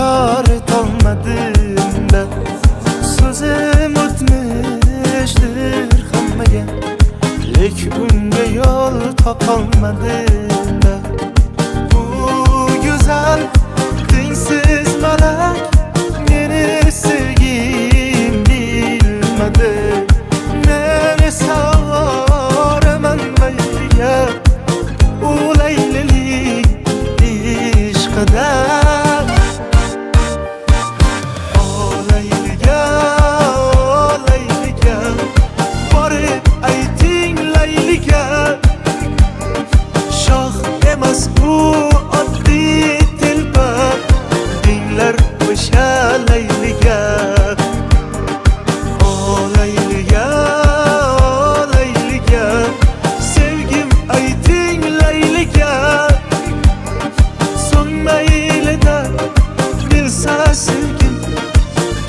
inkar etolmadim da so'zim o'tmishdir hammaga, lek unga yo'l topolmadim da. Bu go'zal tengsiz malak meni sevgim bilmadi. Men esa oraman mayliga, u laylilik ishqida. Bu oddiy telba dinglar o'sha layliga. O layliga, o layliga, sevgim ayting layliga. So'ng maylida bilsa sevgim,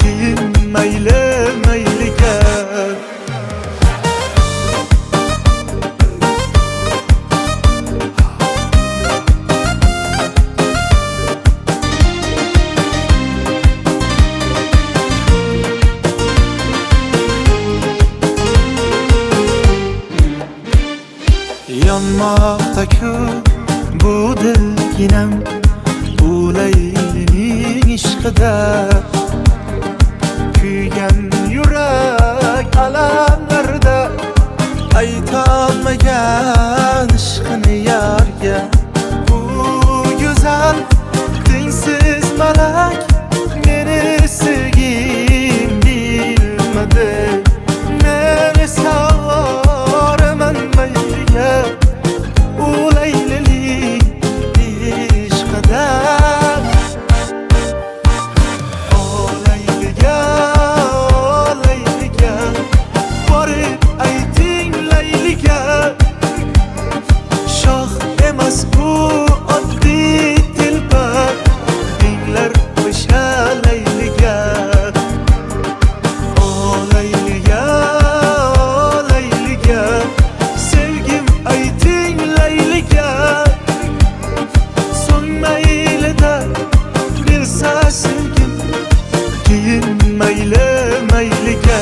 keyin mayli mayliga. Yonmoqda-ku bu dilginam, u laylining ishqida. Kuygan yurak alamlarda aytolmagan ishqini yarga. Bu go'zal tengsiz malak meni sevgim bilmadi. Men esa oraman mayliga, u laylilik ishqida. O layliga, o layliga, borib ayting layliga. Shoh emas bu oddiy telba dinglar o'sha layliga. O layliga, o layliga, sevgim ayting layliga. So'ng maylida bilsa sevgim, keyin mayli mayliga.